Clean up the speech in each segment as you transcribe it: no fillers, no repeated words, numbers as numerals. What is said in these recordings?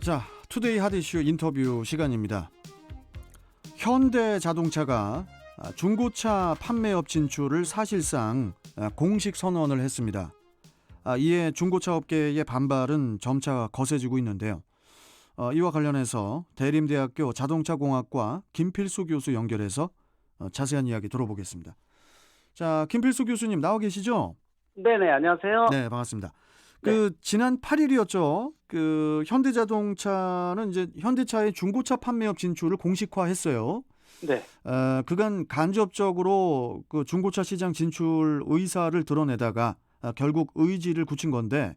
자, 투데이 핫 이슈 인터뷰 시간입니다. 현대자동차가 중고차 판매업 진출을 사실상 공식 선언을 했습니다. 이에 중고차 업계의 반발은 점차 거세지고 있는데요. 이와 관련해서 대림대학교 자동차공학과 김필수 교수 연결해서 자세한 이야기 들어보겠습니다. 자, 김필수 교수님 나와 계시죠? 네네, 안녕하세요. 네, 반갑습니다. 네. 지난 8일이었죠. 현대자동차는 이제 현대차의 중고차 판매업 진출을 공식화했어요. 네. 그간 간접적으로 그 중고차 시장 진출 의사를 드러내다가 결국 의지를 굳힌 건데,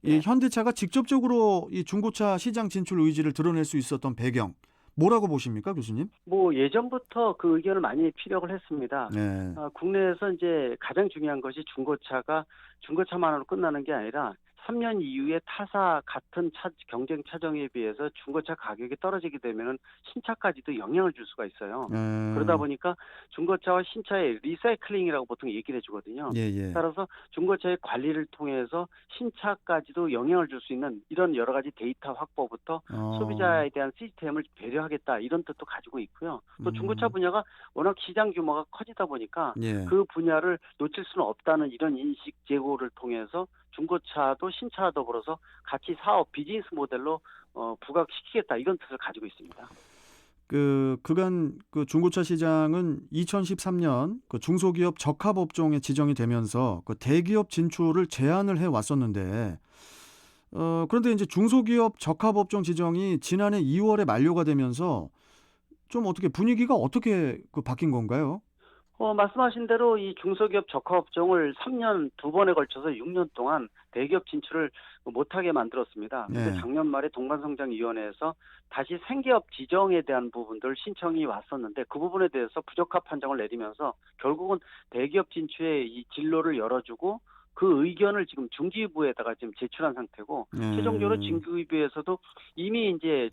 이 네. 현대차가 직접적으로 이 중고차 시장 진출 의지를 드러낼 수 있었던 배경 뭐라고 보십니까, 교수님? 예전부터 그 의견을 많이 피력을 했습니다. 네. 국내에서 이제 가장 중요한 것이 중고차가 중고차만으로 끝나는 게 아니라 3년 이후에 타사 같은 경쟁 차종에 비해서 중고차 가격이 떨어지게 되면은 신차까지도 영향을 줄 수가 있어요. 그러다 보니까 중고차와 신차의 리사이클링이라고 보통 얘기를 해주거든요. 예. 따라서 중고차의 관리를 통해서 신차까지도 영향을 줄 수 있는 이런 여러 가지 데이터 확보부터 소비자에 대한 시스템을 배려하겠다 이런 뜻도 가지고 있고요. 또 중고차 분야가 워낙 시장 규모가 커지다 보니까 예. 그 분야를 놓칠 수는 없다는 이런 인식 제고를 통해서 중고차도 신차와 더불어서 같이 사업 비즈니스 모델로 부각시키겠다 이런 뜻을 가지고 있습니다. 그간 그 중고차 시장은 2013년 그 중소기업 적합업종에 지정이 되면서 그 대기업 진출을 제한을 해 왔었는데, 그런데 이제 중소기업 적합업종 지정이 지난해 2월에 만료가 되면서 좀 어떻게 분위기가 어떻게 바뀐 건가요? 말씀하신 대로 이 중소기업 적합업종을 3년 두 번에 걸쳐서 6년 동안 대기업 진출을 못하게 만들었습니다. 그런데 네. 작년 말에 동반성장위원회에서 다시 생기업 지정에 대한 부분들 신청이 왔었는데 그 부분에 대해서 부적합 판정을 내리면서 결국은 대기업 진출의 이 진로를 열어주고 그 의견을 지금 중기부에다가 지금 제출한 상태고 최종적으로 중기부에서도 이미 이제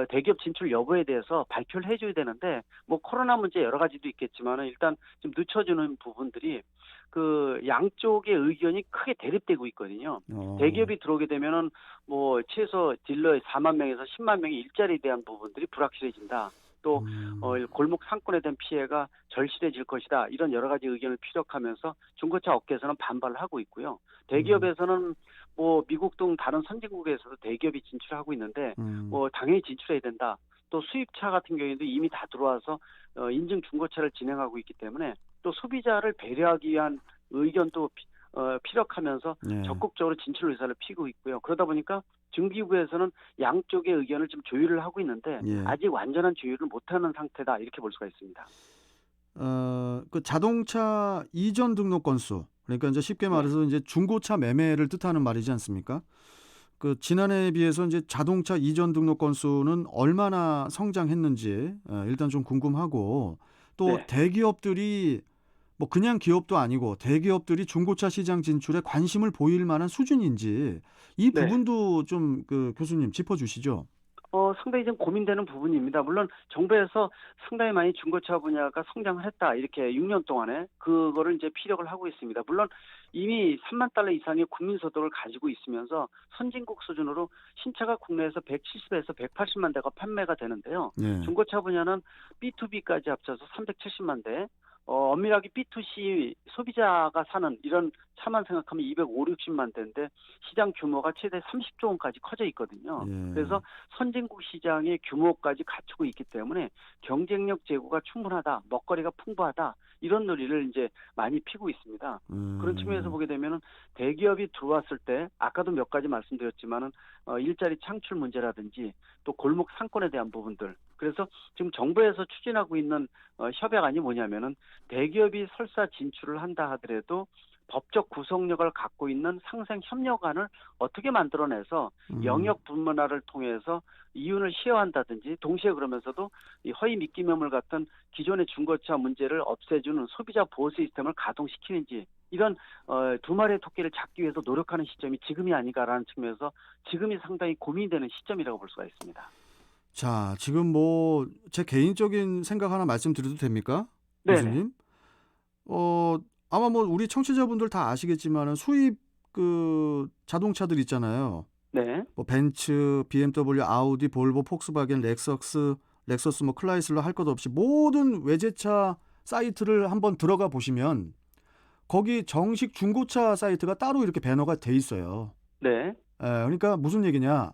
대기업 진출 여부에 대해서 발표를 해줘야 되는데 코로나 문제 여러 가지도 있겠지만 일단 좀 늦춰주는 부분들이 그 양쪽의 의견이 크게 대립되고 있거든요. 대기업이 들어오게 되면은 최소 딜러의 4만 명에서 10만 명의 일자리에 대한 부분들이 불확실해진다. 또 골목 상권에 대한 피해가 절실해질 것이다. 이런 여러 가지 의견을 피력하면서 중고차 업계에서는 반발을 하고 있고요. 대기업에서는 미국 등 다른 선진국에서도 대기업이 진출하고 있는데 당연히 진출해야 된다. 또 수입차 같은 경우에도 이미 다 들어와서 인증 중고차를 진행하고 있기 때문에 또 소비자를 배려하기 위한 의견도 피력하면서 네. 적극적으로 진출 의사를 피고 있고요. 그러다 보니까 중기부에서는 양쪽의 의견을 좀 조율을 하고 있는데 예. 아직 완전한 조율을 못하는 상태다 이렇게 볼 수가 있습니다. 그 자동차 이전 등록 건수, 그러니까 이제 쉽게 말해서 이제 중고차 매매를 뜻하는 말이지 않습니까? 그 지난해에 비해서 이제 자동차 이전 등록 건수는 얼마나 성장했는지 일단 좀 궁금하고, 또 네. 대기업들이 그냥 기업도 아니고 대기업들이 중고차 시장 진출에 관심을 보일 만한 수준인지 이 네. 부분도 좀 교수님 짚어주시죠. 상당히 좀 고민되는 부분입니다. 물론 정부에서 상당히 많이 중고차 분야가 성장을 했다. 이렇게 6년 동안에 그거를 이제 피력을 하고 있습니다. 물론 이미 3만 달러 이상의 국민 소득을 가지고 있으면서 선진국 수준으로 신차가 국내에서 170에서 180만 대가 판매가 되는데요. 네. 중고차 분야는 B2B까지 합쳐서 370만 대, 엄밀하게 B2C 소비자가 사는 이런 차만 생각하면 250, 60만 대인데 시장 규모가 최대 30조 원까지 커져 있거든요. 예. 그래서 선진국 시장의 규모까지 갖추고 있기 때문에 경쟁력 제고가 충분하다, 먹거리가 풍부하다 이런 논리를 이제 많이 피고 있습니다. 그런 측면에서 보게 되면은 대기업이 들어왔을 때 아까도 몇 가지 말씀드렸지만은 일자리 창출 문제라든지 또 골목 상권에 대한 부분들. 그래서 지금 정부에서 추진하고 있는 협약안이 뭐냐면은 대기업이 설사 진출을 한다 하더라도 법적 구속력을 갖고 있는 상생협력안을 어떻게 만들어내서 영역 분문화를 통해서 이윤을 시어한다든지 동시에 그러면서도 이 허위 미끼 매물 같은 기존의 중고차 문제를 없애주는 소비자 보호 시스템을 가동시키는지 이런 두 마리의 토끼를 잡기 위해서 노력하는 시점이 지금이 아닌가라는 측면에서 지금이 상당히 고민되는 시점이라고 볼 수가 있습니다. 자, 지금 제 개인적인 생각 하나 말씀드려도 됩니까? 네네. 교수님? 아마 우리 청취자분들 다 아시겠지만은 수입 자동차들 있잖아요. 네. 뭐 벤츠, BMW, 아우디, 볼보, 폭스바겐, 렉서스 뭐 클라이슬러 할 것 없이 모든 외제차 사이트를 한번 들어가 보시면 거기 정식 중고차 사이트가 따로 이렇게 배너가 돼 있어요. 네. 그러니까 무슨 얘기냐?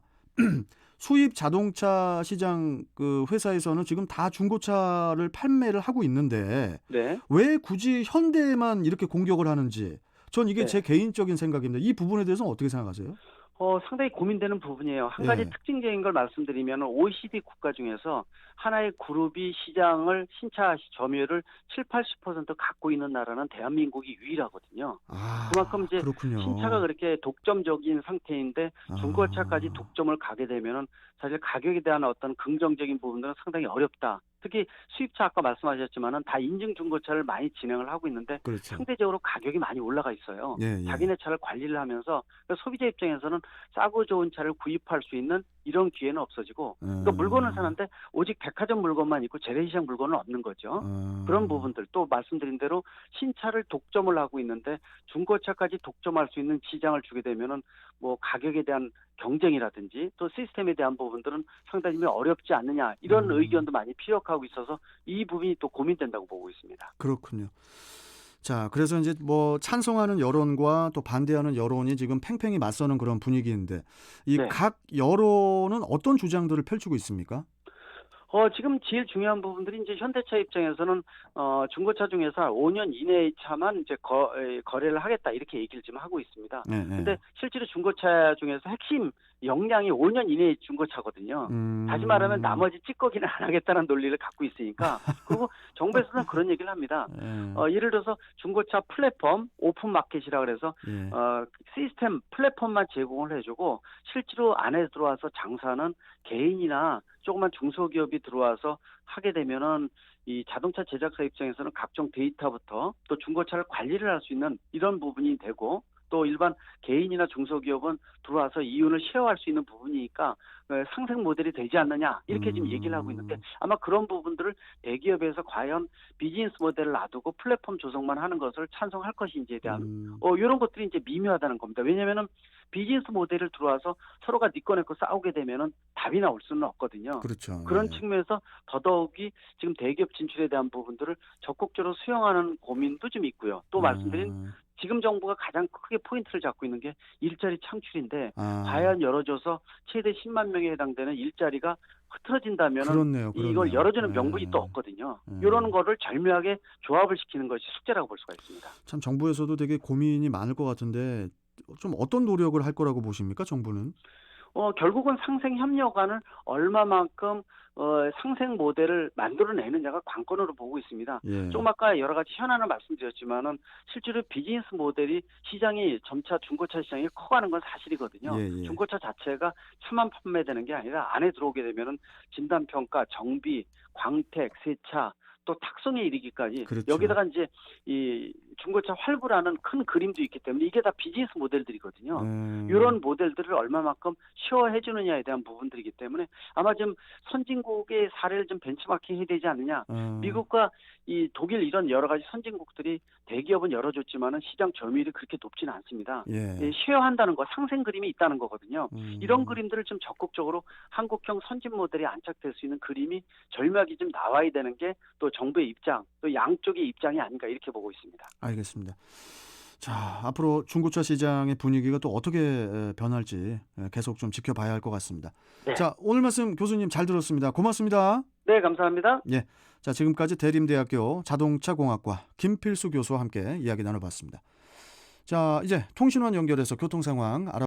수입 자동차 시장 그 회사에서는 지금 다 중고차를 판매를 하고 있는데 네. 왜 굳이 현대에만 이렇게 공격을 하는지 전 이게 제 네. 개인적인 생각입니다. 이 부분에 대해서는 어떻게 생각하세요? 상당히 고민되는 부분이에요. 한 가지 예. 특징적인 걸 말씀드리면 OECD 국가 중에서 하나의 그룹이 시장을 신차 점유율을 7, 80% 갖고 있는 나라는 대한민국이 유일하거든요. 그만큼 이제 신차가 그렇군요. 그렇게 독점적인 상태인데 중고차까지 아, 독점을 가게 되면은 사실 가격에 대한 어떤 긍정적인 부분들은 상당히 어렵다. 특히 수입차 아까 말씀하셨지만은 다 인증 중고차를 많이 진행을 하고 있는데 그렇죠. 상대적으로 가격이 많이 올라가 있어요. 예, 예. 자기네 차를 관리를 하면서 그러니까 소비자 입장에서는 싸고 좋은 차를 구입할 수 있는 이런 기회는 없어지고 그러니까 물건을 음, 사는데 오직 백화점 물건만 있고 재래시장 물건은 없는 거죠. 그런 부분들 또 말씀드린 대로 신차를 독점을 하고 있는데 중고차까지 독점할 수 있는 시장을 주게 되면은 뭐 가격에 대한 경쟁이라든지 또 시스템에 대한 부분들은 상당히 어렵지 않느냐 이런 음, 의견도 많이 피력하고 있어서 이 부분이 또 고민된다고 보고 있습니다. 그렇군요. 자, 그래서 이제 뭐 찬성하는 여론과 또 반대하는 여론이 지금 팽팽히 맞서는 그런 분위기인데 이 네. 각 여론은 어떤 주장들을 펼치고 있습니까? 지금 제일 중요한 부분들이 이제 현대차 입장에서는 중고차 중에서 5년 이내의 차만 이제 거래를 하겠다 이렇게 얘기를 지금 하고 있습니다. 예, 예. 근데 실제로 중고차 중에서 핵심 역량이 5년 이내의 중고차거든요. 다시 말하면 음, 나머지 찌꺼기는 안 하겠다는 논리를 갖고 있으니까 그리고 정부에서는 그런 얘기를 합니다. 예, 예를 들어서 중고차 플랫폼 오픈 마켓이라 그래서 예. 시스템 플랫폼만 제공을 해주고 실제로 안에 들어와서 장사는 개인이나 조그만 중소기업이 들어와서 하게 되면은 이 자동차 제작사 입장에서는 각종 데이터부터 또 중고차를 관리를 할 수 있는 이런 부분이 되고 또 일반 개인이나 중소기업은 들어와서 이윤을 쉐어할 수 있는 부분이니까 상생 모델이 되지 않느냐 이렇게 지금 얘기를 하고 있는데 음, 아마 그런 부분들을 대기업에서 과연 비즈니스 모델을 놔두고 플랫폼 조성만 하는 것을 찬성할 것인지에 대한 이런 것들이 이제 미묘하다는 겁니다. 왜냐하면은 비즈니스 모델을 들어와서 서로가 네 거 내 거 싸우게 되면은 답이 나올 수는 없거든요. 그렇죠. 그런 예. 측면에서 더더욱이 지금 대기업 진출에 대한 부분들을 적극적으로 수용하는 고민도 좀 있고요. 또 말씀드린 아, 지금 정부가 가장 크게 포인트를 잡고 있는 게 일자리 창출인데 아, 과연 열어줘서 최대 10만 명에 해당되는 일자리가 흐트러진다면은 그렇네요. 이걸 그렇네요. 열어주는 명분이 또 예, 없거든요. 이런 예. 거를 절묘하게 조합을 시키는 것이 숙제라고 볼 수가 있습니다. 참 정부에서도 되게 고민이 많을 것 같은데 좀 어떤 노력을 할 거라고 보십니까, 정부는? 결국은 상생 협력안을 얼마만큼 상생 모델을 만들어내느냐가 관건으로 보고 있습니다. 예, 조금 아까 여러 가지 현안을 말씀드렸지만은 실제로 비즈니스 모델이 시장이 점차 중고차 시장이 커가는 건 예, 사실이거든요. 예. 중고차 자체가 차만 판매되는 게 아니라 안에 들어오게 되면은 진단평가, 정비, 광택, 세차 또 탁송에 이르기까지 그렇죠. 여기다가 이제 이 중고차 활부라는 큰 그림도 있기 때문에 이게 다 비즈니스 모델들이거든요. 음, 이런 모델들을 얼마만큼 시어해 주느냐에 대한 부분들이기 때문에 아마 좀 선진국의 사례를 좀 벤치마킹 해야 되지 않느냐. 어, 미국과 이 독일 이런 여러 가지 선진국들이 대기업은 열어줬지만은 시장 점유율이 그렇게 높지는 않습니다. 예, 쉐어한다는 거 상생 그림이 있다는 거거든요. 이런 음, 그림들을 좀 적극적으로 한국형 선진 모델이 안착될 수 있는 그림이 절묘하게 좀 나와야 되는 게 또 정부의 입장, 또 양쪽의 입장이 아닌가 이렇게 보고 있습니다. 알겠습니다. 자, 앞으로 중고차 시장의 분위기가 또 어떻게 변할지 계속 좀 지켜봐야 할 것 같습니다. 네. 자, 오늘 말씀 교수님 잘 들었습니다. 고맙습니다. 네, 감사합니다. 예. 자, 지금까지 대림대학교 자동차공학과 김필수 교수와 함께 이야기 나눠봤습니다. 자, 이제 통신원 연결해서 교통 상황 알아